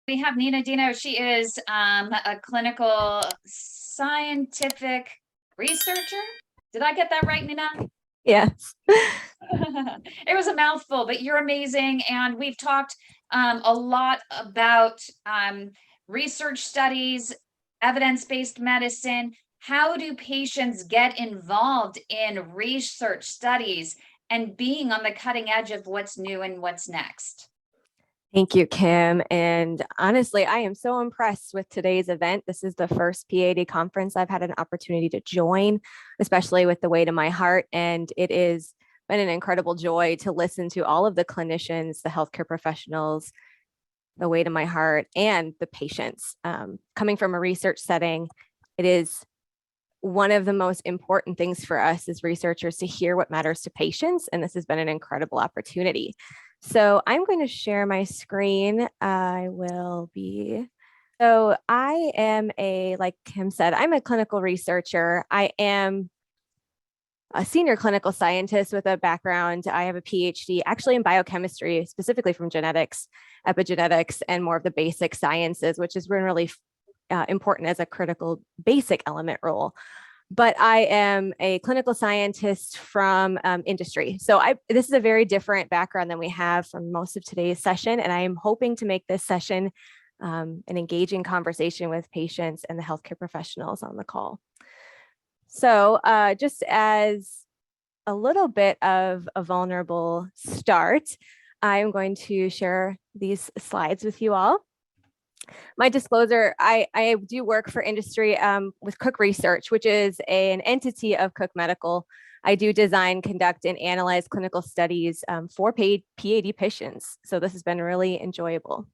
We have Nina Dino. She is a clinical scientific researcher. Did I get that right, Nina? Yes. It was a mouthful, but you're amazing. And we've talked a lot about research studies, evidence-based medicine. How do patients get involved in research studies and being on the cutting edge of what's new and what's next? Thank you, Kim. And honestly, I am so impressed with today's event. This is the first PAD conference I've had an opportunity to join, especially with the Way to My Heart. And it has been an incredible joy to listen to all of the clinicians, the healthcare professionals, the Way to My Heart, and the patients. Coming from a research setting, it is one of the most important things for us as researchers to hear what matters to patients. And this has been an incredible opportunity. So I'm going to share my screen. So I am like Kim said, I'm a clinical researcher. I am a senior clinical scientist with a background. I have a PhD actually in biochemistry, specifically from genetics, epigenetics, and more of the basic sciences, which has been really important as a critical basic element role. But I am a clinical scientist from industry. So this is a very different background than we have from most of today's session. And I am hoping to make this session an engaging conversation with patients and the healthcare professionals on the call. So just as a little bit of a vulnerable start, I'm going to share these slides with you all. My disclosure, I do work for industry with Cook Research, which is an entity of Cook Medical. I do design, conduct, and analyze clinical studies for paid PAD patients. So this has been really enjoyable.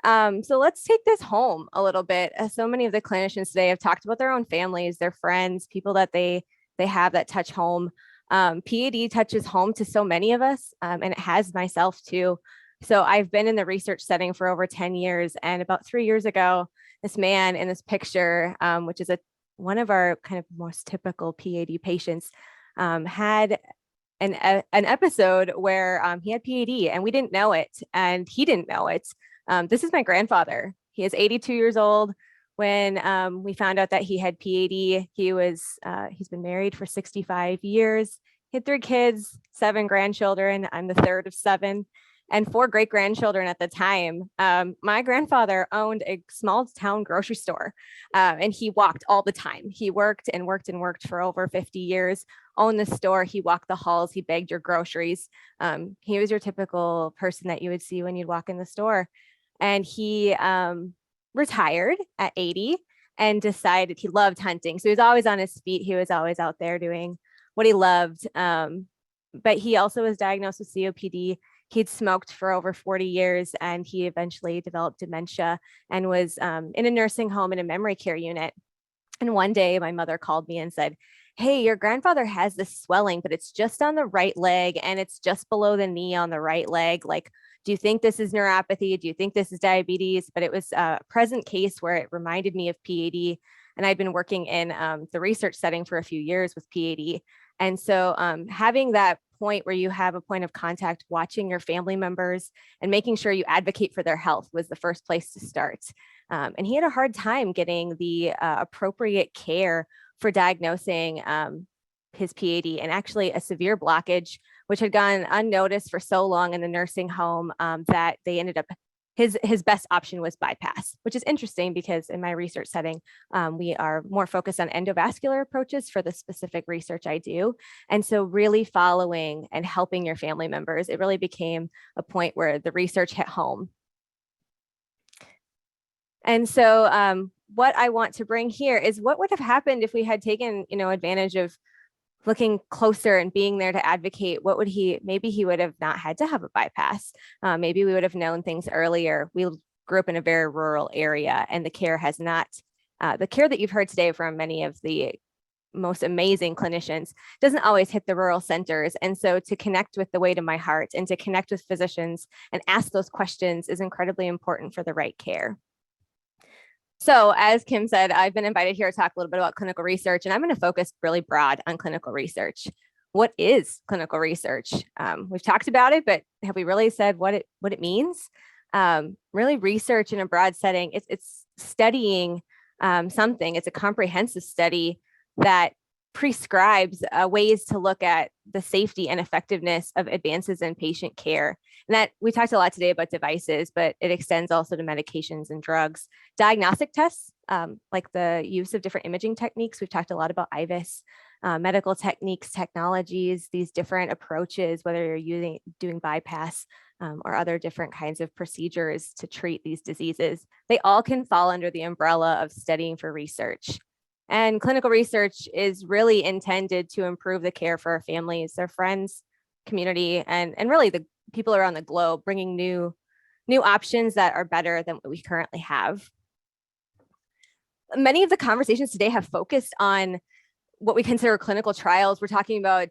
So let's take this home a little bit. So many of the clinicians today have talked about their own families, their friends, people that they have that touch home. PAD touches home to so many of us, and it has myself too. So I've been in the research setting for over 10 years. And about 3 years ago, this man in this picture, which is one of our kind of most typical PAD patients, had an episode where he had PAD and we didn't know it and he didn't know it. This is my grandfather. He is 82 years old. When we found out that he had PAD, he's been married for 65 years. He had 3 kids, 7 grandchildren. I'm the third of 7. And 4 great grandchildren at the time. My grandfather owned a small town grocery store and he walked all the time. He worked and worked and worked for over 50 years, owned the store. He walked the halls, he bagged your groceries. He was your typical person that you would see when you'd walk in the store. And he retired at 80 and decided he loved hunting. So he was always on his feet. He was always out there doing what he loved. But he also was diagnosed with COPD. He'd smoked for over 40 years and he eventually developed dementia and was in a nursing home in a memory care unit. And one day my mother called me and said, "Hey, your grandfather has this swelling, but it's just on the right leg and it's just below the knee on the right leg. Like, do you think this is neuropathy? Do you think this is diabetes?" But it was a present case where it reminded me of PAD. And I'd been working in the research setting for a few years with PAD. And so having that point where you have a point of contact, watching your family members and making sure you advocate for their health was the first place to start. And he had a hard time getting the appropriate care for diagnosing his PAD and actually a severe blockage, which had gone unnoticed for so long in the nursing home that they ended up his best option was bypass, which is interesting because in my research setting, we are more focused on endovascular approaches for the specific research I do. And so really following and helping your family members, it really became a point where the research hit home. And so what I want to bring here is what would have happened if we had taken, advantage of looking closer and being there to advocate. Maybe he would have not had to have a bypass. Maybe we would have known things earlier. We grew up in a very rural area and the care that you've heard today from many of the most amazing clinicians doesn't always hit the rural centers. And so to connect with the Way to My Heart and to connect with physicians and ask those questions is incredibly important for the right care. So as Kim said, I've been invited here to talk a little bit about clinical research, and I'm going to focus really broad on clinical research. What is clinical research? We've talked about it, but have we really said what it means? really research in a broad setting. It's studying something. It's a comprehensive study that prescribes ways to look at the safety and effectiveness of advances in patient care. And that we talked a lot today about devices, but it extends also to medications and drugs. Diagnostic tests, like the use of different imaging techniques. We've talked a lot about IVUS, medical techniques, technologies, these different approaches, whether you're doing bypass or other different kinds of procedures to treat these diseases. They all can fall under the umbrella of studying for research. And clinical research is really intended to improve the care for our families, their friends, community, and really the people around the globe, bringing new options that are better than what we currently have. Many of the conversations today have focused on what we consider clinical trials. We're talking about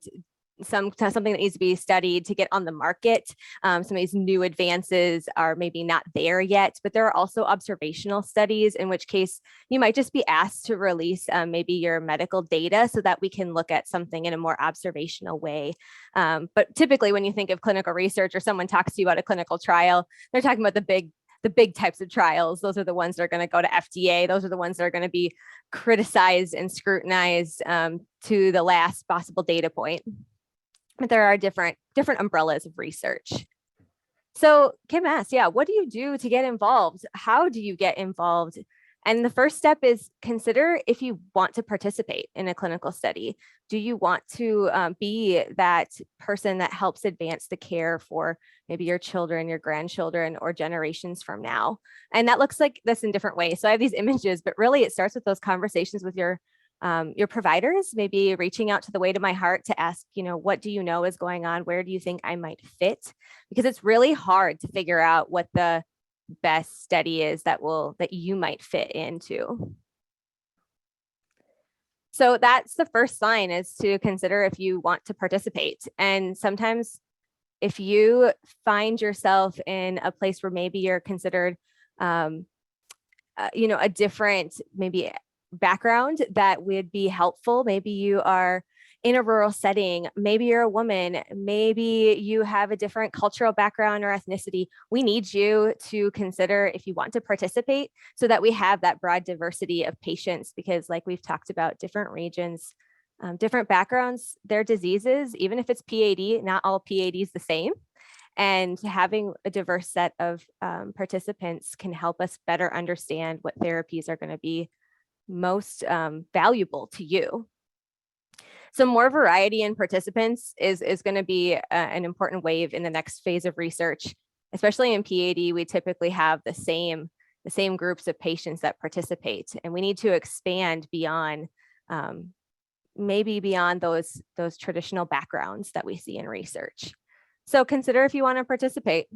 something that needs to be studied to get on the market. Some of these new advances are maybe not there yet, but there are also observational studies, in which case you might just be asked to release maybe your medical data so that we can look at something in a more observational way. But typically when you think of clinical research or someone talks to you about a clinical trial, they're talking about the big types of trials. Those are the ones that are going to go to FDA. Those are the ones that are going to be criticized and scrutinized to the last possible data point. But there are different umbrellas of research. So Kim asked, what do you do to get involved? How do you get involved? And the first step is consider if you want to participate in a clinical study. Do you want to be that person that helps advance the care for maybe your children, your grandchildren, or generations from now? And that looks like this in different ways. So I have these images, but really it starts with those conversations with your providers, maybe reaching out to the Way to My Heart to ask, what do you know is going on? Where do you think I might fit? Because it's really hard to figure out what the best study is that you might fit into. So that's the first sign, is to consider if you want to participate. And sometimes if you find yourself in a place where maybe you're considered, a different maybe background that would be helpful. Maybe you are in a rural setting, maybe you're a woman, maybe you have a different cultural background or ethnicity. We need you to consider if you want to participate so that we have that broad diversity of patients, because like we've talked about, different regions, different backgrounds, their diseases, even if it's PAD, not all PAD is the same. And having a diverse set of participants can help us better understand what therapies are going to be most valuable to you. So more variety in participants is going to be an important wave in the next phase of research. Especially in PAD, we typically have the same groups of patients that participate, and we need to expand beyond maybe beyond those traditional backgrounds that we see in research. So consider if you want to participate.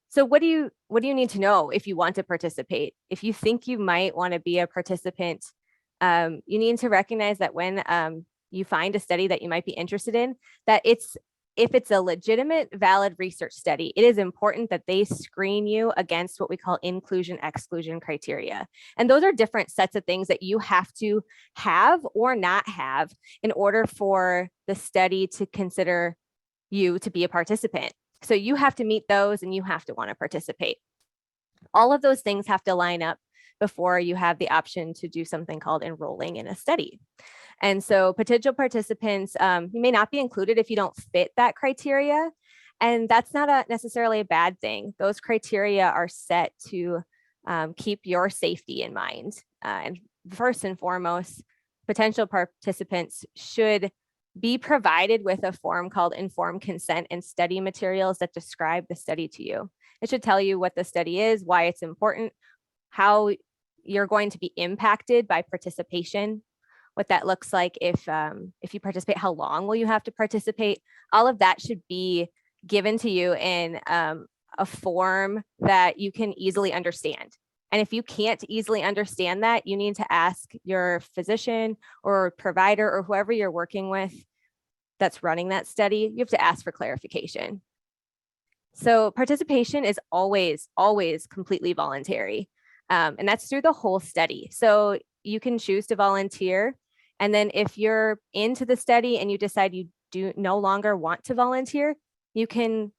So what do you need to know if you want to participate? If you think you might want to be a participant, you need to recognize that when you find a study that you might be interested in, that if it's a legitimate, valid research study, it is important that they screen you against what we call inclusion-exclusion criteria. And those are different sets of things that you have to have or not have in order for the study to consider you to be a participant. So you have to meet those and you have to want to participate. All of those things have to line up before you have the option to do something called enrolling in a study. And so potential participants, you may not be included if you don't fit that criteria. And that's not necessarily a bad thing. Those criteria are set to keep your safety in mind. And first and foremost, potential participants should be provided with a form called informed consent and study materials that describe the study to you. It should tell you what the study is, why it's important, how you're going to be impacted by participation, what that looks like if you participate, how long will you have to participate. All of that should be given to you in a form that you can easily understand. And if you can't easily understand that, you need to ask your physician or provider or whoever you're working with that's running that study. You have to ask for clarification. So participation is always completely voluntary. And that's through the whole study. So you can choose to volunteer. And then if you're into the study and you decide you do no longer want to volunteer, you can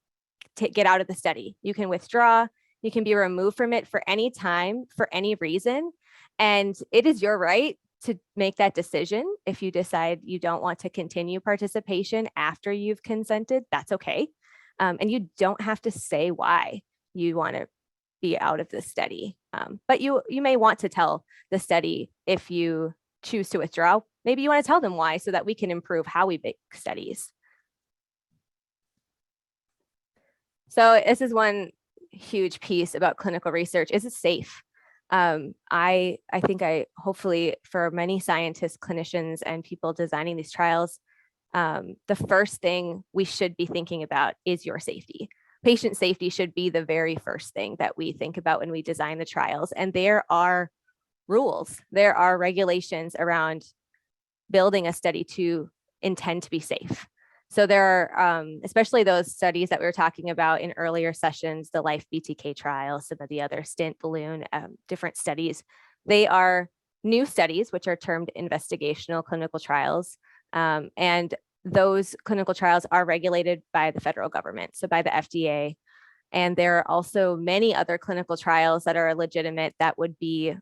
get out of the study. You can withdraw, you can be removed from it for any time, for any reason. And it is your right to make that decision. If you decide you don't want to continue participation after you've consented, that's okay. And you don't have to say why you want to be out of the study. But you may want to tell the study if you choose to withdraw. Maybe you want to tell them why so that we can improve how we make studies. So this is one huge piece about clinical research. Is it safe? I think hopefully for many scientists, clinicians, and people designing these trials, the first thing we should be thinking about is your safety. Patient safety should be the very first thing that we think about when we design the trials. And there are rules, there are regulations around building a study to intend to be safe. So there are, especially those studies that we were talking about in earlier sessions, the Life BTK trial, some of the other stent balloon, different studies. They are new studies, which are termed investigational clinical trials. And those clinical trials are regulated by the federal government, so by the FDA. And there are also many other clinical trials that are legitimate that would be,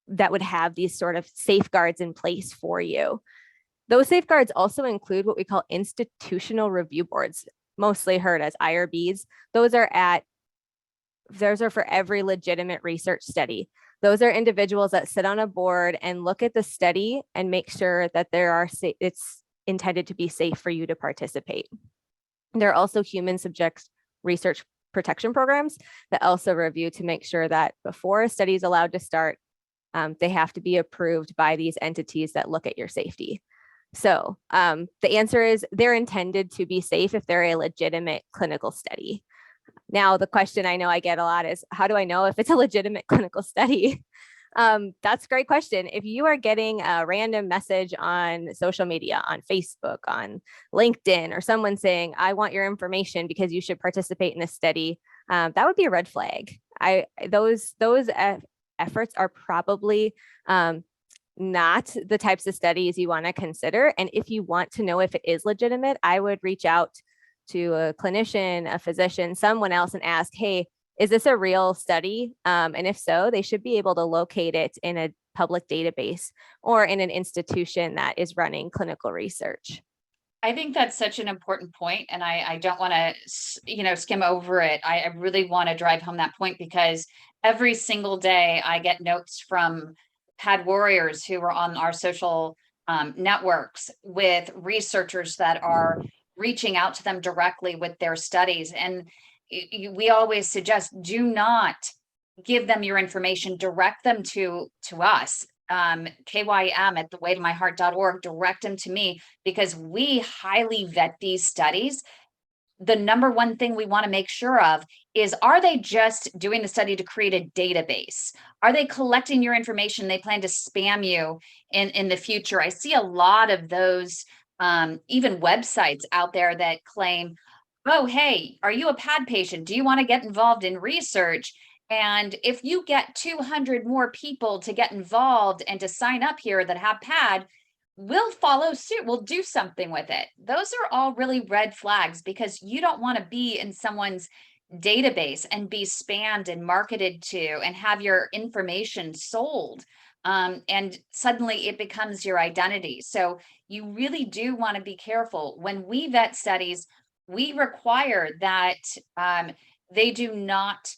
that would have these sort of safeguards in place for you. Those safeguards also include what we call institutional review boards, mostly heard as IRBs. Those are for every legitimate research study. Those are individuals that sit on a board and look at the study and make sure that it's intended to be safe for you to participate. There are also human subject research protection programs that also review to make sure that before a study is allowed to start, they have to be approved by these entities that look at your safety. So the answer is they're intended to be safe if they're a legitimate clinical study. Now, the question I know I get a lot is, how do I know if it's a legitimate clinical study? That's a great question. If you are getting a random message on social media, on Facebook, on LinkedIn, or someone saying, I want your information because you should participate in this study, that would be a red flag. Those efforts are probably not the types of studies you want to consider. And if you want to know if it is legitimate, I would reach out to a clinician, a physician, someone else and ask, hey, is this a real study? And if so, they should be able to locate it in a public database or in an institution that is running clinical research. I think that's such an important point, and I don't want to, skim over it. I really want to drive home that point because every single day I get notes from pad warriors who are on our social networks with researchers that are reaching out to them directly with their studies. And we always suggest, do not give them your information, direct them to us. KYM at thewaytomyheart.org, direct them to me, because we highly vet these studies. The number one thing we want to make sure of is, are they just doing the study to create a database? Are they collecting your information? They plan to spam you in the future. I see a lot of those, even websites out there that claim, oh, hey, are you a PAD patient? Do you want to get involved in research? And if you get 200 more people to get involved and to sign up here that have PAD, we'll follow suit. We'll do something with it. Those are all really red flags because you don't want to be in someone's database and be spammed and marketed to and have your information sold. And suddenly it becomes your identity. So you really do want to be careful. When we vet studies, we require that they do not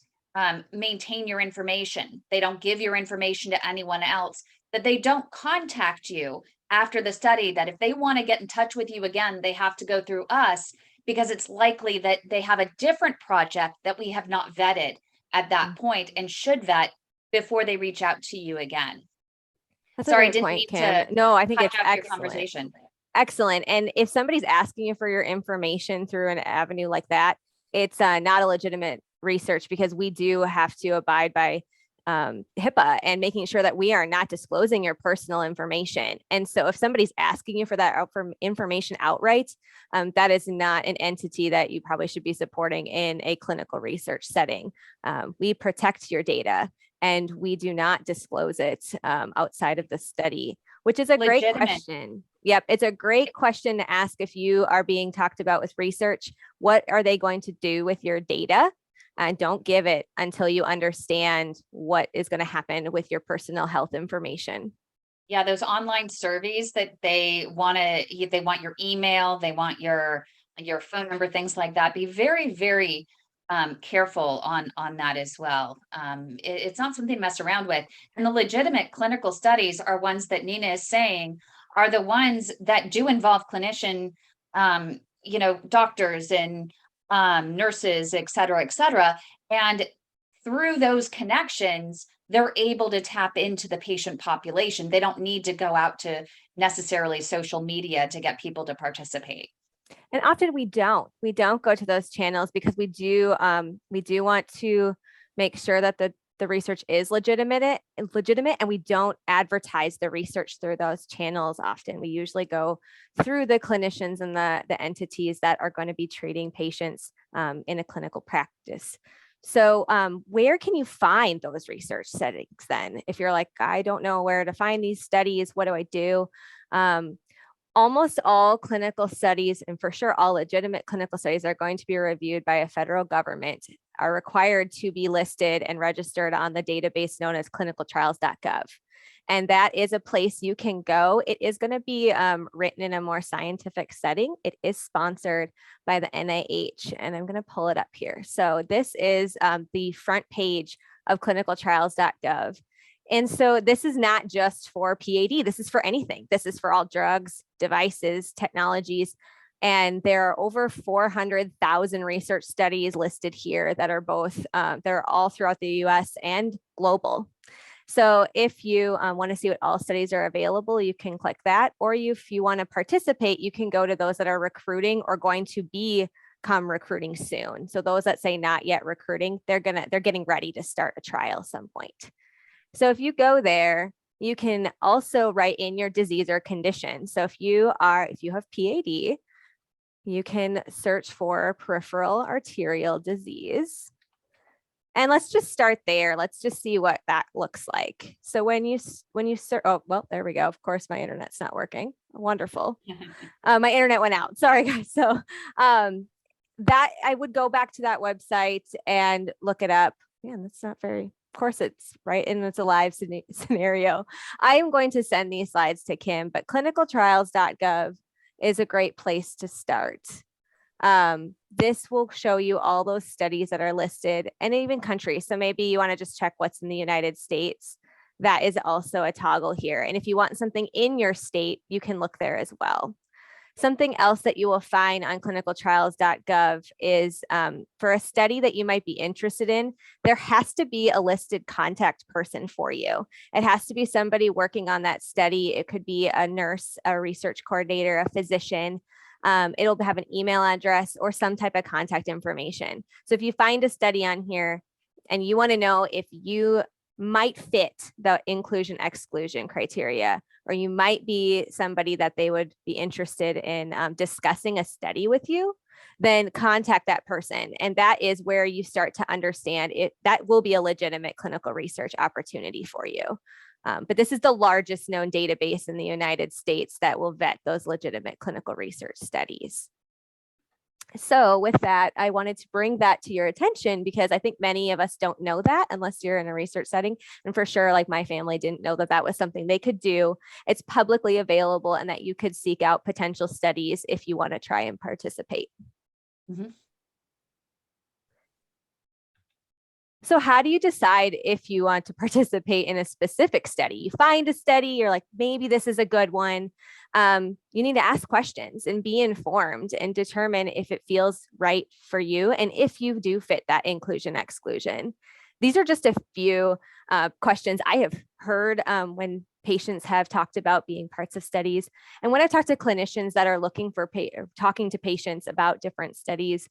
maintain your information. They don't give your information to anyone else, that they don't contact you after the study, that if they want to get in touch with you again, they have to go through us because it's likely that they have a different project that we have not vetted at that point and should vet before they reach out to you again. That's Sorry, a I great didn't point, mean Kim. to No, I think cut it's off your excellent. conversation. Excellent. And if somebody's asking you for your information through an avenue like that, it's not a legitimate research because we do have to abide by HIPAA and making sure that we are not disclosing your personal information. And so if somebody's asking you for that information outright, that is not an entity that you probably should be supporting in a clinical research setting. We protect your data and we do not disclose it outside of the study. which is a great Legitimate. question. Yep, it's a great question to ask if you are being talked about with research. What are they going to do with your data? And don't give it until you understand what is going to happen with your personal health information. Yeah, those online surveys that they want your email, they want your phone number, things like that. Be very, very careful on that as well. It's not something to mess around with. And the legitimate clinical studies are ones that Nina is saying are the ones that do involve clinician, doctors and nurses, et cetera, et cetera. And through those connections, they're able to tap into the patient population. They don't need to go out to necessarily social media to get people to participate. And often we don't go to those channels because we do want to make sure that the research is legitimate, and we don't advertise the research through those channels often. We usually go through the clinicians and the entities that are going to be treating patients in a clinical practice. So where can you find those research settings then? If you're like, I don't know where to find these studies, what do I do? Almost all clinical studies, and for sure all legitimate clinical studies, are going to be reviewed by a federal government, are required to be listed and registered on the database known as clinicaltrials.gov. And that is a place you can go. It is going to be written in a more scientific setting. It is sponsored by the NIH, and I'm going to pull it up here. So this is the front page of clinicaltrials.gov. And so this is not just for PAD. This is for anything. This is for all drugs, devices, technologies. And there are over 400,000 research studies listed here that are both, they're all throughout the US and global. So if you want to see what all studies are available, you can click that. Or if you want to participate, you can go to those that are recruiting or going to become recruiting soon. So those that say not yet recruiting, they're getting ready to start a trial some point. So if you go there, you can also write in your disease or condition. So if you have PAD, you can search for peripheral arterial disease. And let's just start there. Let's just see what that looks like. So when you search, oh, well, there we go. Of course, my internet's not working. Wonderful. My internet went out. Sorry, guys. So that I would go back to that website and look it up. Man, that's not very, of course it's right. And it's a live scenario. I am going to send these slides to Kim, but clinicaltrials.gov is a great place to start. This will show you all those studies that are listed and even countries. So maybe you want to just check what's in the United States. That is also a toggle here. And if you want something in your state, you can look there as well. Something else that you will find on clinicaltrials.gov is for a study that you might be interested in, there has to be a listed contact person for you. It has to be somebody working on that study. It could be a nurse, a research coordinator, a physician. It'll have an email address or some type of contact information. So if you find a study on here and you want to know if you might fit the inclusion exclusion criteria, or you might be somebody that they would be interested in discussing a study with you, then contact that person. And that is where you start to understand it. That will be a legitimate clinical research opportunity for you. But this is the largest known database in the United States that will vet those legitimate clinical research studies. So with that, I wanted to bring that to your attention because I think many of us don't know that unless you're in a research setting. And for sure, like my family didn't know that that was something they could do. It's publicly available and that you could seek out potential studies if you want to try and participate. Mm-hmm. So how do you decide if you want to participate in a specific study? You find a study, you're like, maybe this is a good one. You need to ask questions and be informed and determine if it feels right for you and if you do fit that inclusion exclusion. These are just a few questions I have heard when patients have talked about being parts of studies. And when I talk to clinicians that are looking for talking to patients about different studies,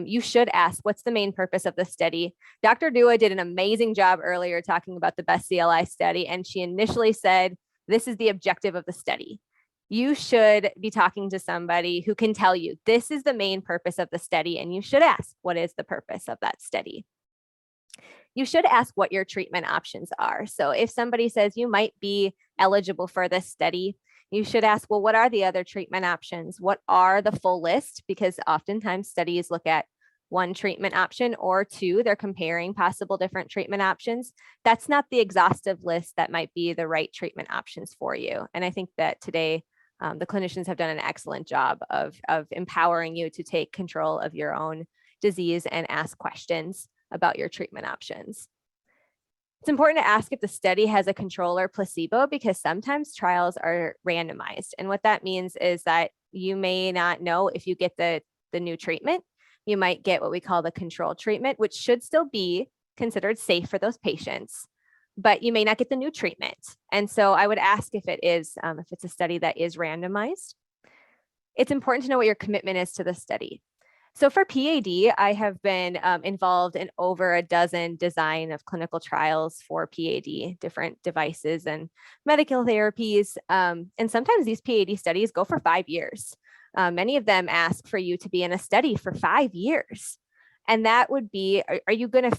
you should ask, what's the main purpose of the study? Dr. Dua did an amazing job earlier talking about the best CLI study. And she initially said, this is the objective of the study. You should be talking to somebody who can tell you this is the main purpose of the study. And you should ask, what is the purpose of that study? You should ask what your treatment options are. So if somebody says you might be eligible for this study, you should ask, well, what are the other treatment options? What are the full list? Because oftentimes studies look at one treatment option or two. They're comparing possible different treatment options. That's not the exhaustive list that might be the right treatment options for you. And I think that today the clinicians have done an excellent job of empowering you to take control of your own disease and ask questions about your treatment options. It's important to ask if the study has a control or placebo, because sometimes trials are randomized. And what that means is that you may not know if you get the new treatment. You might get what we call the control treatment, which should still be considered safe for those patients, but you may not get the new treatment. And so I would ask if it's a study that is randomized. It's important to know what your commitment is to the study. So for PAD, I have been involved in over a dozen design of clinical trials for PAD, different devices and medical therapies. And sometimes these PAD studies go for 5 years. Many of them ask for you to be in a study for 5 years. And that would be, are you going to,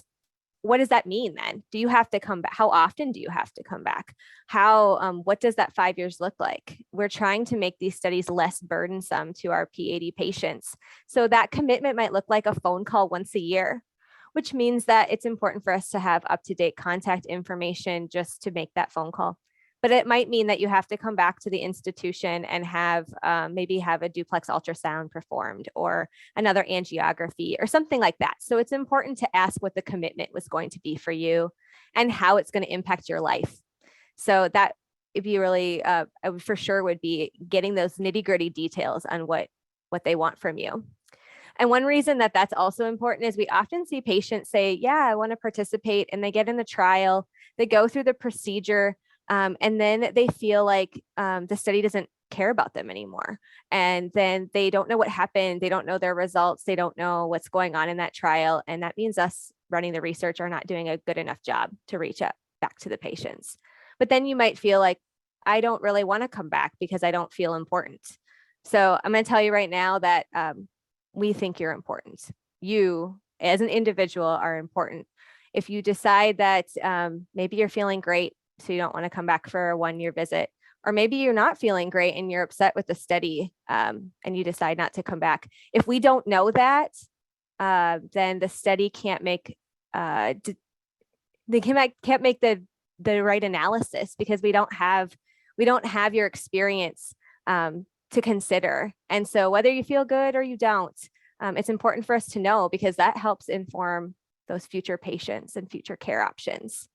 what does that mean then? Do you have to come back? How often do you have to come back? What does that 5 years look like? We're trying to make these studies less burdensome to our PAD patients. So that commitment might look like a phone call once a year, which means that it's important for us to have up-to-date contact information just to make that phone call. But it might mean that you have to come back to the institution and have maybe have a duplex ultrasound performed or another angiography or something like that. So it's important to ask what the commitment was going to be for you and how it's going to impact your life. So that if you really, I would for sure would be getting those nitty gritty details on what they want from you. And one reason that that's also important is we often see patients say, yeah, I want to participate, and they get in the trial, they go through the procedure, and then they feel like the study doesn't care about them anymore. And then they don't know what happened. They don't know their results. They don't know what's going on in that trial. And that means us running the research are not doing a good enough job to reach out back to the patients. But then you might feel like, I don't really want to come back because I don't feel important. So I'm going to tell you right now that we think you're important. You as an individual are important. If you decide that maybe you're feeling great, so you don't want to come back for a 1-year visit, or maybe you're not feeling great and you're upset with the study and you decide not to come back. If we don't know that, then the study can't make can't make the right analysis, because we don't have your experience to consider. And so whether you feel good or you don't, it's important for us to know, because that helps inform those future patients and future care options.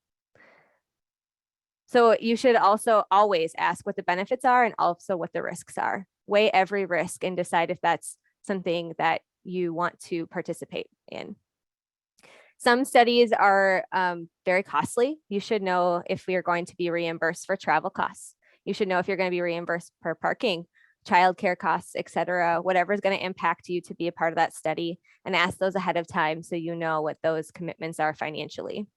So you should also always ask what the benefits are and also what the risks are. Weigh every risk and decide if that's something that you want to participate in. Some studies are very costly. You should know if we are going to be reimbursed for travel costs. You should know if you're going to be reimbursed for parking, childcare costs, et cetera, whatever is going to impact you to be a part of that study, and ask those ahead of time so you know what those commitments are financially.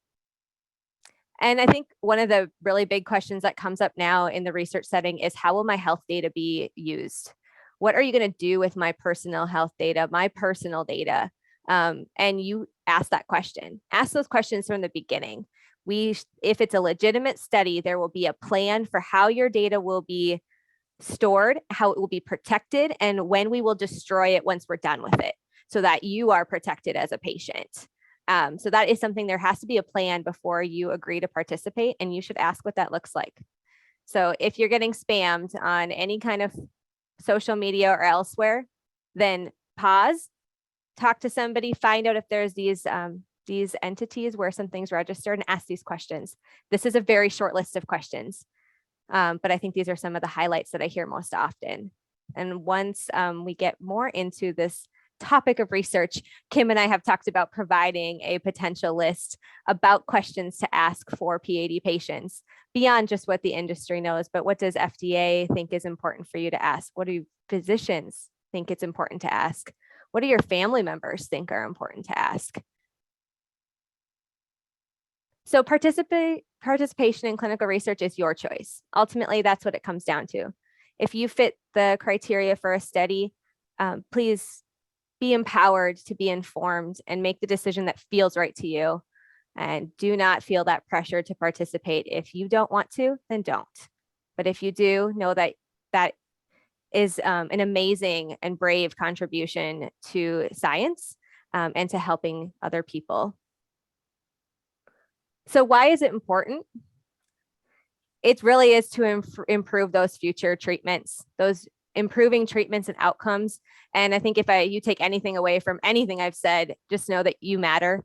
And I think one of the really big questions that comes up now in the research setting is, how will my health data be used? What are you going to do with my personal health data, my personal data? And you ask that question. Ask those questions from the beginning. If it's a legitimate study, there will be a plan for how your data will be stored, how it will be protected, and when we will destroy it once we're done with it, so that you are protected as a patient. So that is something, there has to be a plan before you agree to participate, and you should ask what that looks like. So if you're getting spammed on any kind of social media or elsewhere, then pause, talk to somebody, find out if there's these entities where something's registered, and ask these questions. This is a very short list of questions, but I think these are some of the highlights that I hear most often. And once we get more into this topic of research, Kim and I have talked about providing a potential list about questions to ask for PAD patients beyond just what the industry knows, but what does FDA think is important for you to ask? What do physicians think it's important to ask? What do your family members think are important to ask? So participation in clinical research is your choice. Ultimately, that's what it comes down to. If you fit the criteria for a study, please be empowered to be informed and make the decision that feels right to you. And do not feel that pressure to participate. If you don't want to, then don't. But if you do, know that that is an amazing and brave contribution to science and to helping other people. So why is it important? It really is to improve those future treatments, those improving treatments and outcomes. And I think if you take anything away from anything I've said, just know that you matter.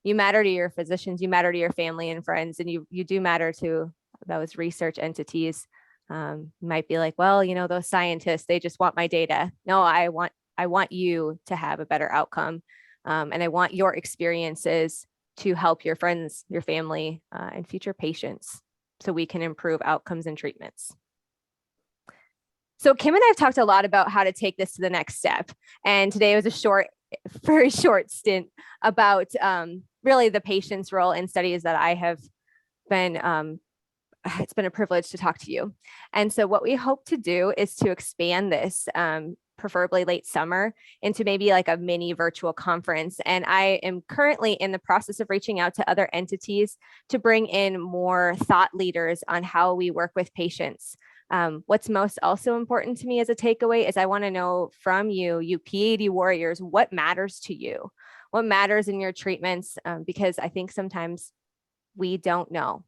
You matter to your physicians, you matter to your family and friends, and you do matter to those research entities. You might be like, well, those scientists, they just want my data. No, I want you to have a better outcome. And I want your experiences to help your friends, your family, and future patients so we can improve outcomes and treatments. So Kim and I have talked a lot about how to take this to the next step. And today was a very short stint about really the patient's role in studies that I have been, it's been a privilege to talk to you. And so what we hope to do is to expand this, preferably late summer, into maybe like a mini virtual conference. And I am currently in the process of reaching out to other entities to bring in more thought leaders on how we work with patients. What's most also important to me as a takeaway is I want to know from you PAD warriors, what matters to you? What matters in your treatments? Because I think sometimes we don't know.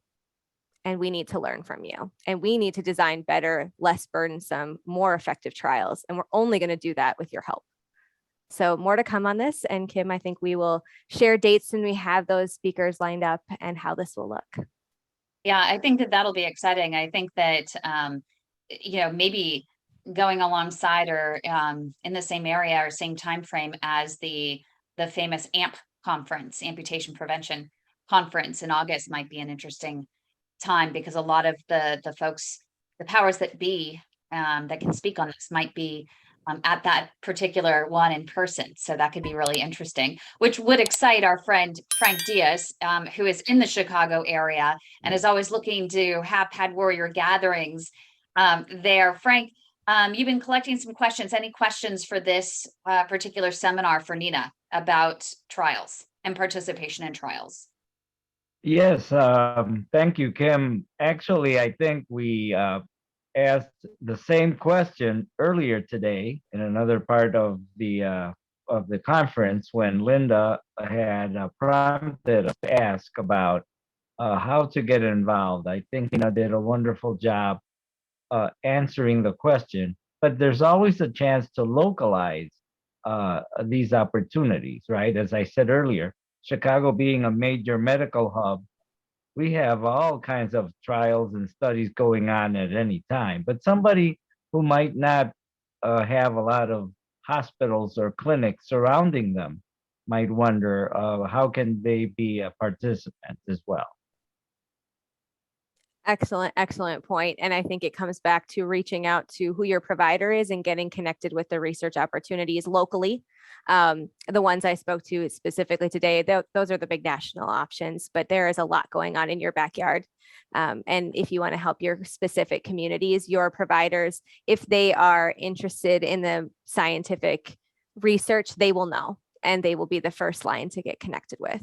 And we need to learn from you. And we need to design better, less burdensome, more effective trials. And we're only going to do that with your help. So more to come on this. And Kim, I think we will share dates when we have those speakers lined up and how this will look. Yeah, I think that that'll be exciting. I think that, maybe going alongside or in the same area or same time frame as the famous AMP conference, Amputation Prevention Conference in August might be an interesting time, because a lot of the folks, the powers that be that can speak on this might be at that particular one in person. So that could be really interesting, which would excite our friend Frank Diaz, who is in the Chicago area and is always looking to have Pad Warrior gatherings there. Frank, you've been collecting some questions. Any questions for this particular seminar for Nina about trials and participation in trials? Yes, thank you, Kim. Actually, I think we asked the same question earlier today in another part of the conference when Linda had prompted us to ask about how to get involved. I think Nina did a wonderful job answering the question, but there's always a chance to localize these opportunities, right? As I said earlier, Chicago being a major medical hub, we have all kinds of trials and studies going on at any time. But somebody who might not have a lot of hospitals or clinics surrounding them might wonder how can they be a participant as well. Excellent point. And I think it comes back to reaching out to who your provider is and getting connected with the research opportunities locally. The ones I spoke to specifically today, those are the big national options, but there is a lot going on in your backyard. And if you want to help your specific communities, your providers, if they are interested in the scientific research, they will know, and they will be the first line to get connected with.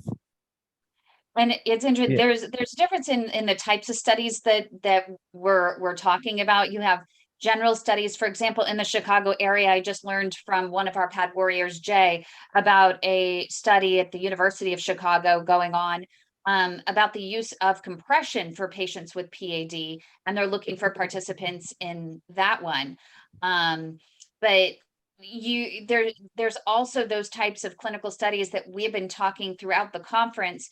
And it's interesting. Yeah. There's a difference in the types of studies that we're talking about. You have general studies, for example, in the Chicago area. I just learned from one of our Pad Warriors, Jay, about a study at the University of Chicago going on about the use of compression for patients with PAD, and they're looking for participants in that one. But there's also those types of clinical studies that we've been talking throughout the conference,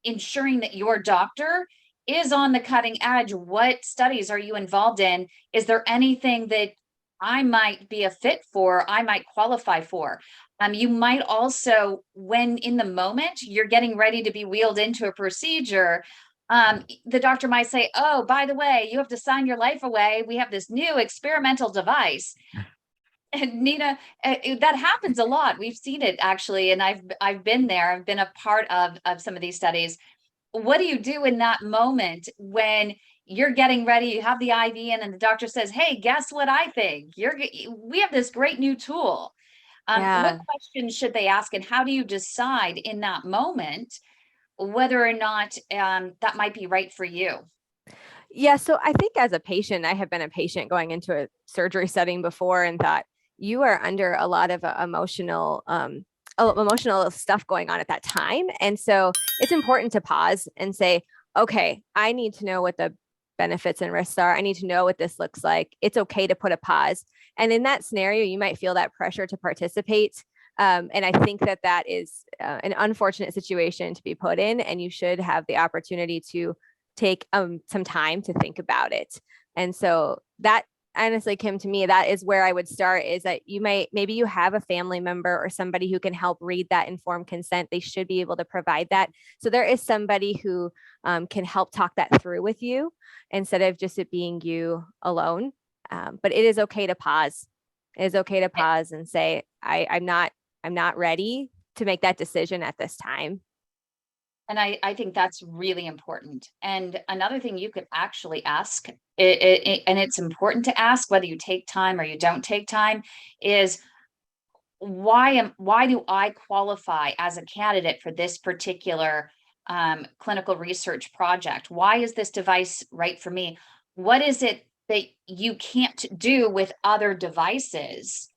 ensuring that your doctor is on the cutting edge. What studies are you involved in? Is there anything that I might be a fit for, I might qualify for? You might also, when in the moment you're getting ready to be wheeled into a procedure, the doctor might say, oh, by the way, you have to sign your life away. We have this new experimental device. And Nina, that happens a lot. We've seen it actually, and I've been there. I've been a part of some of these studies. What do you do in that moment when you're getting ready? You have the IV in, and the doctor says, "Hey, guess what I think? We have this great new tool." What questions should they ask, and how do you decide in that moment whether or not that might be right for you? Yeah, so I think as a patient, I have been a patient going into a surgery setting before and thought you are under a lot of emotional stuff going on at that time. And so it's important to pause and say, okay, I need to know what the benefits and risks are. I need to know what this looks like. It's okay to put a pause. And in that scenario, you might feel that pressure to participate. And I think that that is an unfortunate situation to be put in, and you should have the opportunity to take some time to think about it. And so that honestly, Kim, to me, that is where I would start, is that maybe you have a family member or somebody who can help read that informed consent. They should be able to provide that. So there is somebody who can help talk that through with you instead of just it being you alone. But it is okay to pause. It is okay to pause and say, I'm not ready to make that decision at this time. And I think that's really important. And another thing you could actually ask, and it's important to ask whether you take time or you don't take time, is why do I qualify as a candidate for this particular clinical research project? Why is this device right for me? What is it that you can't do with other devices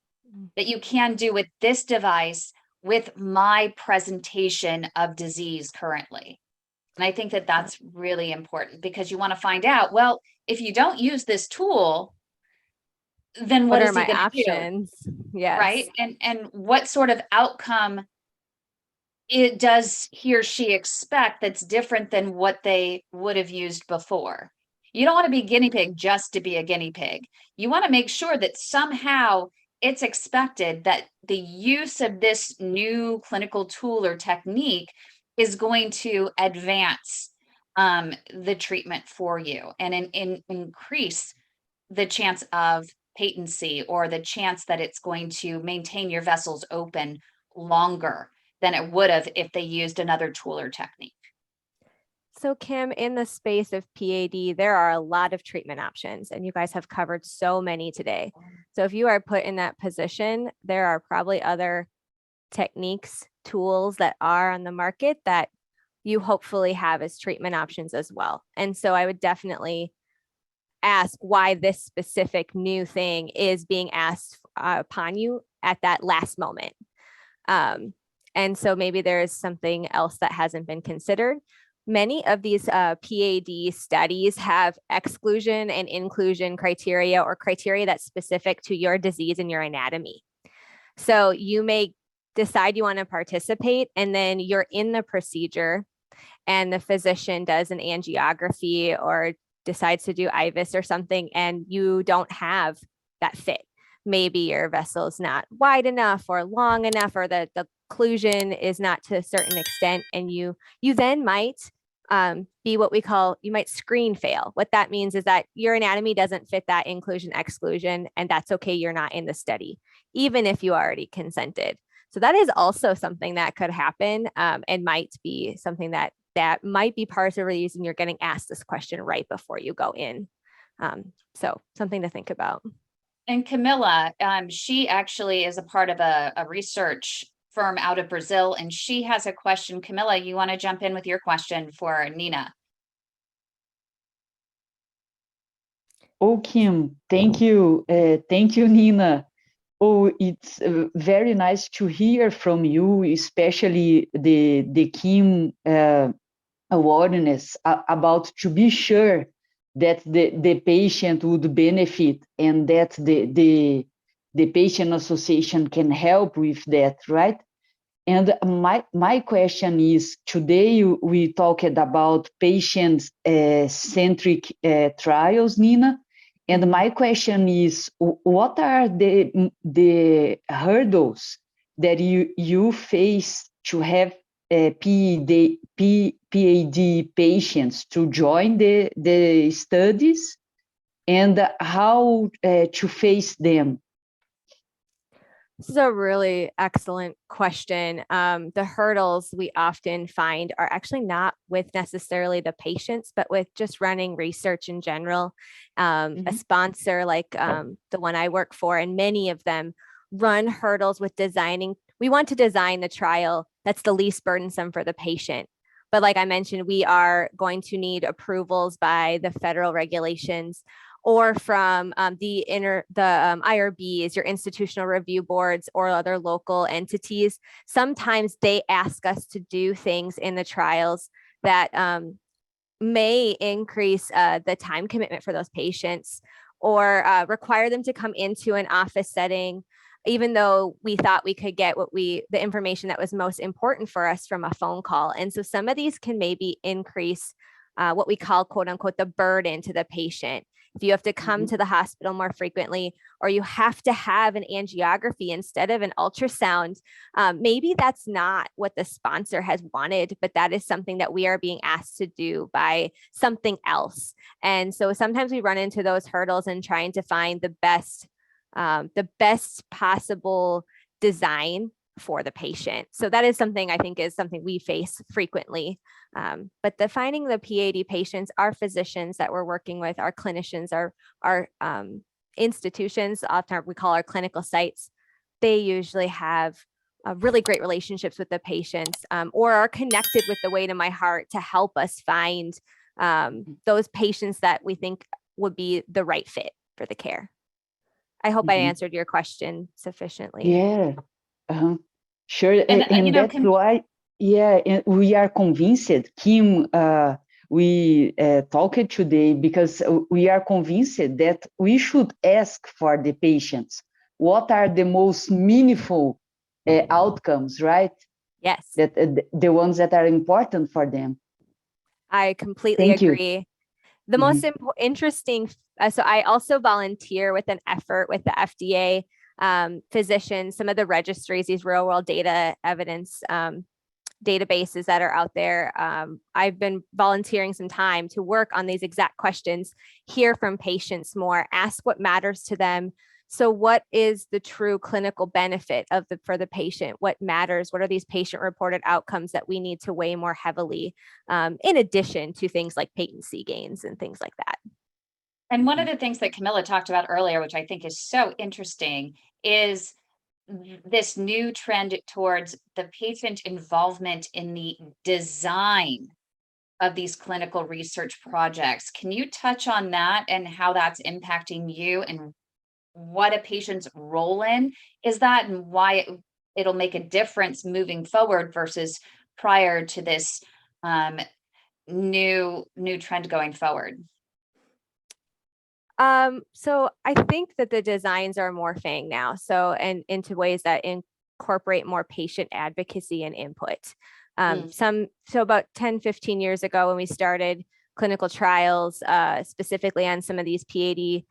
that you can do with this device with my presentation of disease currently? And I think that that's really important, because you want to find out, well, if you don't use this tool, then what What are is he my going to do? options? Yes. Right. And what sort of outcome it does he or she expect that's different than what they would have used before? You don't want to be guinea pig just to be a guinea pig. You want to make sure that somehow it's expected that the use of this new clinical tool or technique is going to advance the treatment for you and increase the chance of patency, or the chance that it's going to maintain your vessels open longer than it would have if they used another tool or technique. So, Kim, in the space of PAD, there are a lot of treatment options, and you guys have covered so many today. So, if you are put in that position, there are probably other techniques, tools that are on the market that you hopefully have as treatment options as well. And so, I would definitely ask why this specific new thing is being asked upon you at that last moment. And so maybe there's something else that hasn't been considered. Many of these PAD studies have exclusion and inclusion criteria, or criteria that's specific to your disease and your anatomy. So you may decide you want to participate, and then you're in the procedure and the physician does an angiography or decides to do IVUS or something, and you don't have that fit. Maybe your vessel is not wide enough or long enough, or the occlusion is not to a certain extent, and you then might be what we call, you might screen fail. What that means is that your anatomy doesn't fit that inclusion exclusion, and that's okay. You're not in the study, even if you already consented. So that is also something that could happen, and might be something that might be part of the reason you're getting asked this question right before you go in. So something to think about. And Camilla, she actually is a part of a research firm out of Brazil, and she has a question. Camilla, you want to jump in with your question for Nina? Oh, Kim, thank you. Thank you, Nina. Oh, it's very nice to hear from you, especially the Kim awareness about to be sure that the patient would benefit, and that the patient association can help with that, right? And my question is, today we talked about patient-centric trials, Nina. And my question is, what are the hurdles that you face to have PAD patients to join the studies, and how to face them? This is a really excellent question. The hurdles we often find are actually not with necessarily the patients, but with just running research in general. A sponsor like the one I work for, and many of them run hurdles with designing. We want to design the trial that's the least burdensome for the patient, But like I mentioned, we are going to need approvals by the federal regulations or from the IRBs, your institutional review boards, or other local entities. Sometimes they ask us to do things in the trials that may increase the time commitment for those patients, or require them to come into an office setting, even though we thought we could get the information that was most important for us from a phone call. And so some of these can maybe increase what we call, quote unquote, the burden to the patient. If you have to come to the hospital more frequently, or you have to have an angiography instead of an ultrasound, maybe that's not what the sponsor has wanted, but that is something that we are being asked to do by something else. And so sometimes we run into those hurdles in trying to find the best possible design for the patient. So that is something I think is something we face frequently. But finding the PAD patients, our physicians that we're working with, our clinicians, our institutions, often we call our clinical sites, they usually have really great relationships with the patients, or are connected with the Way to My Heart to help us find those patients that we think would be the right fit for the care. I hope I answered your question sufficiently. Yeah. Sure. And, And you know, that's why, yeah, and we are convinced, Kim, we talked today because we are convinced that we should ask for the patients what are the most meaningful outcomes, right? Yes. That the ones that are important for them. I completely Thank you. agree. The most interesting, so I also volunteer with an effort with the FDA physicians, some of the registries, these real world data evidence databases that are out there. I've been volunteering some time to work on these exact questions, hear from patients more, ask what matters to them. So what is the true clinical benefit for the patient? What matters? What are these patient reported outcomes that we need to weigh more heavily, in addition to things like patency gains and things like that? And one of the things that Camilla talked about earlier, which I think is so interesting, is this new trend towards the patient involvement in the design of these clinical research projects. Can you touch on that and how that's impacting you, and what a patient's role in is that, and why it'll make a difference moving forward versus prior to this new trend going forward? So I think that the designs are morphing now. So, and into ways that incorporate more patient advocacy and input. So about 10, 15 years ago, when we started clinical trials, specifically on some of these PAD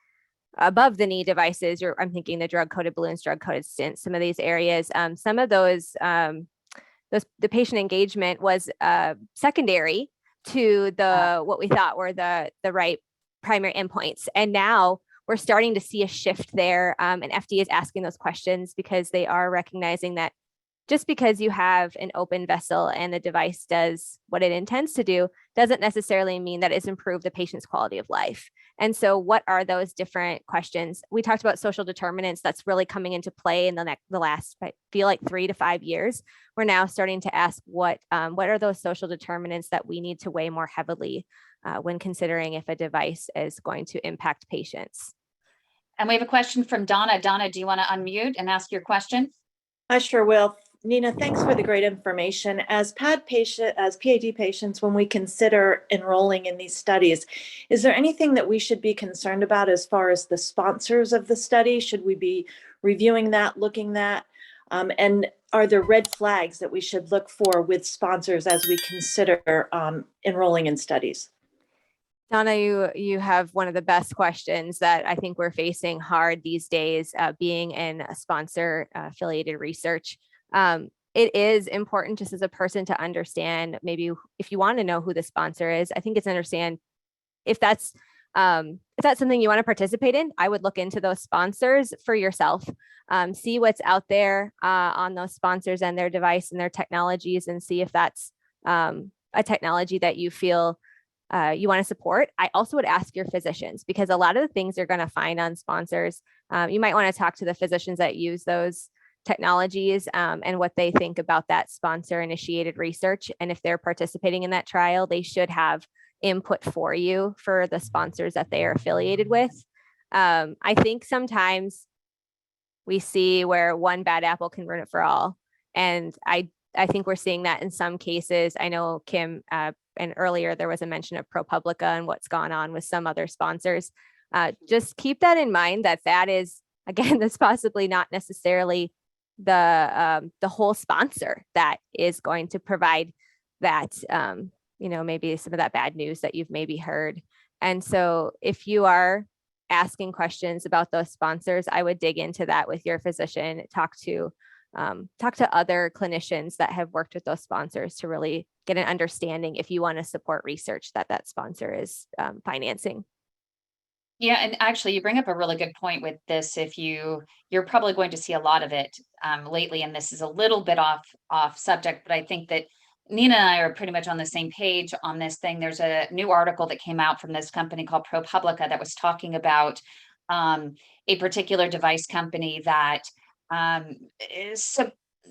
above the knee devices, I'm thinking the drug coated balloons, drug coated stents, some of these areas, some of those, the patient engagement was secondary to what we thought were the right primary endpoints. And now we're starting to see a shift there. And FDA is asking those questions because they are recognizing that just because you have an open vessel and the device does what it intends to do, doesn't necessarily mean that it's improved the patient's quality of life. And so what are those different questions? We talked about social determinants. That's really coming into play in the last, I feel like 3 to 5 years. We're now starting to ask what are those social determinants that we need to weigh more heavily when considering if a device is going to impact patients. And we have a question from Donna. Donna, do you want to unmute and ask your question? I sure will. Nina, thanks for the great information. As PAD patients, when we consider enrolling in these studies, is there anything that we should be concerned about as far as the sponsors of the study? Should we be reviewing that, looking at, and are there red flags that we should look for with sponsors as we consider enrolling in studies? Donna, you have one of the best questions that I think we're facing hard these days, being in a sponsor affiliated research. It is important just as a person to understand, maybe if you want to know who the sponsor is, I think it's understand if that's something you want to participate in. I would look into those sponsors for yourself, see what's out there on those sponsors and their device and their technologies, and see if that's a technology that you feel you want to support. I also would ask your physicians, because a lot of the things you're going to find on sponsors, you might want to talk to the physicians that use those technologies and what they think about that sponsor initiated research. And if they're participating in that trial, they should have input for you for the sponsors that they are affiliated with. I think sometimes we see where one bad apple can ruin it for all. And I think we're seeing that in some cases. I know Kim, and earlier there was a mention of ProPublica and what's gone on with some other sponsors. Just keep that in mind that is, again, that's possibly not necessarily the whole sponsor that is going to provide that, maybe some of that bad news that you've maybe heard. And so if you are asking questions about those sponsors, I would dig into that with your physician, talk to other clinicians that have worked with those sponsors to really get an understanding if you want to support research that sponsor is financing. Yeah, and actually, you bring up a really good point with this. If you're probably going to see a lot of it lately, and this is a little bit off subject, but I think that Nina and I are pretty much on the same page on this thing. There's a new article that came out from this company called ProPublica that was talking about a particular device company that is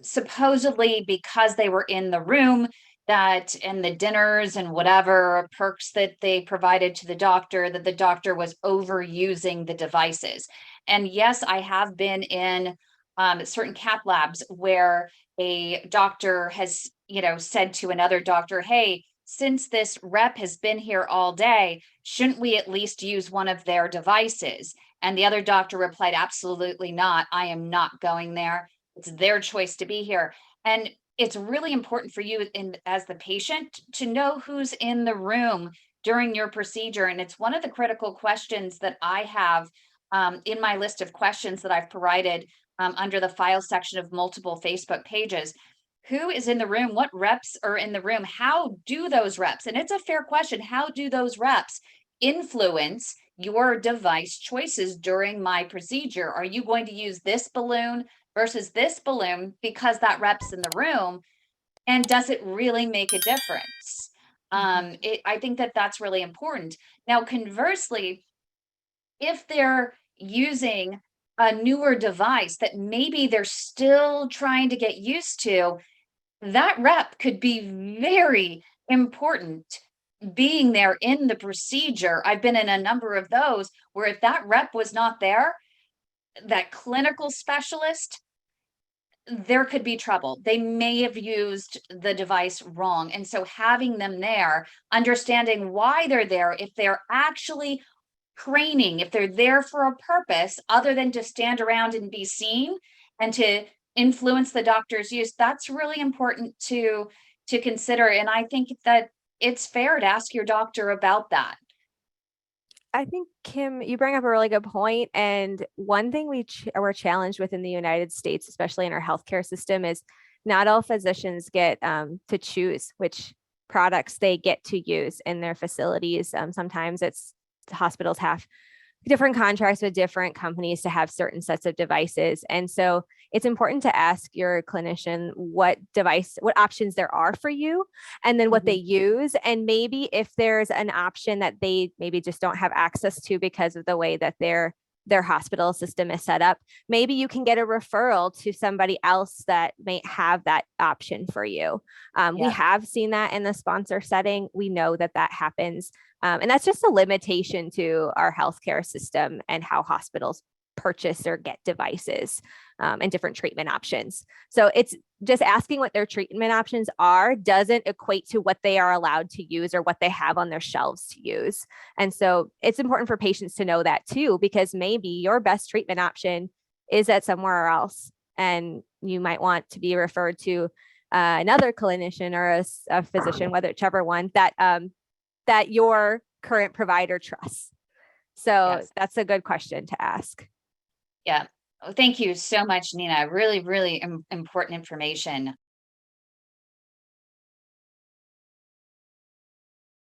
supposedly, because they were in the room, that and the dinners and whatever perks that they provided to the doctor, that the doctor was overusing the devices. And yes, I have been in certain cath labs where a doctor has, said to another doctor, hey, since this rep has been here all day, shouldn't we at least use one of their devices? And the other doctor replied, absolutely not. I am not going there. It's their choice to be here. And it's really important for you as the patient to know who's in the room during your procedure. And it's one of the critical questions that I have in my list of questions that I've provided under the file section of multiple Facebook pages. Who is in the room? What reps are in the room? How do those reps? And it's a fair question. How do those reps influence your device choices during my procedure? Are you going to use this balloon versus this balloon because that rep's in the room? And does it really make a difference? I think that that's really important. Now, conversely, if they're using a newer device that maybe they're still trying to get used to, that rep could be very important being there in the procedure. I've been in a number of those where if that rep was not there, that clinical specialist, there could be trouble. They may have used the device wrong. And so having them there, understanding why they're there, if they're actually training, if they're there for a purpose other than to stand around and be seen and to influence the doctor's use, that's really important to consider. And I think that it's fair to ask your doctor about that. I think, Kim, you bring up a really good point. And one thing we're challenged with in the United States, especially in our healthcare system, is not all physicians get to choose which products they get to use in their facilities. Sometimes hospitals have different contracts with different companies to have certain sets of devices. And so it's important to ask your clinician what options there are for you, and then what they use. And maybe if there's an option that they maybe just don't have access to because of the way that their hospital system is set up, maybe you can get a referral to somebody else that may have that option for you. We have seen that in the sponsor setting. We know that happens. And that's just a limitation to our healthcare system and how hospitals purchase or get devices and different treatment options. So it's just asking what their treatment options are doesn't equate to what they are allowed to use or what they have on their shelves to use. And so it's important for patients to know that too, because maybe your best treatment option is at somewhere else. And you might want to be referred to another clinician or a physician, whichever one that your current provider trusts. So that's a good question to ask. Yeah. Thank you so much, Nina. Really, really important information.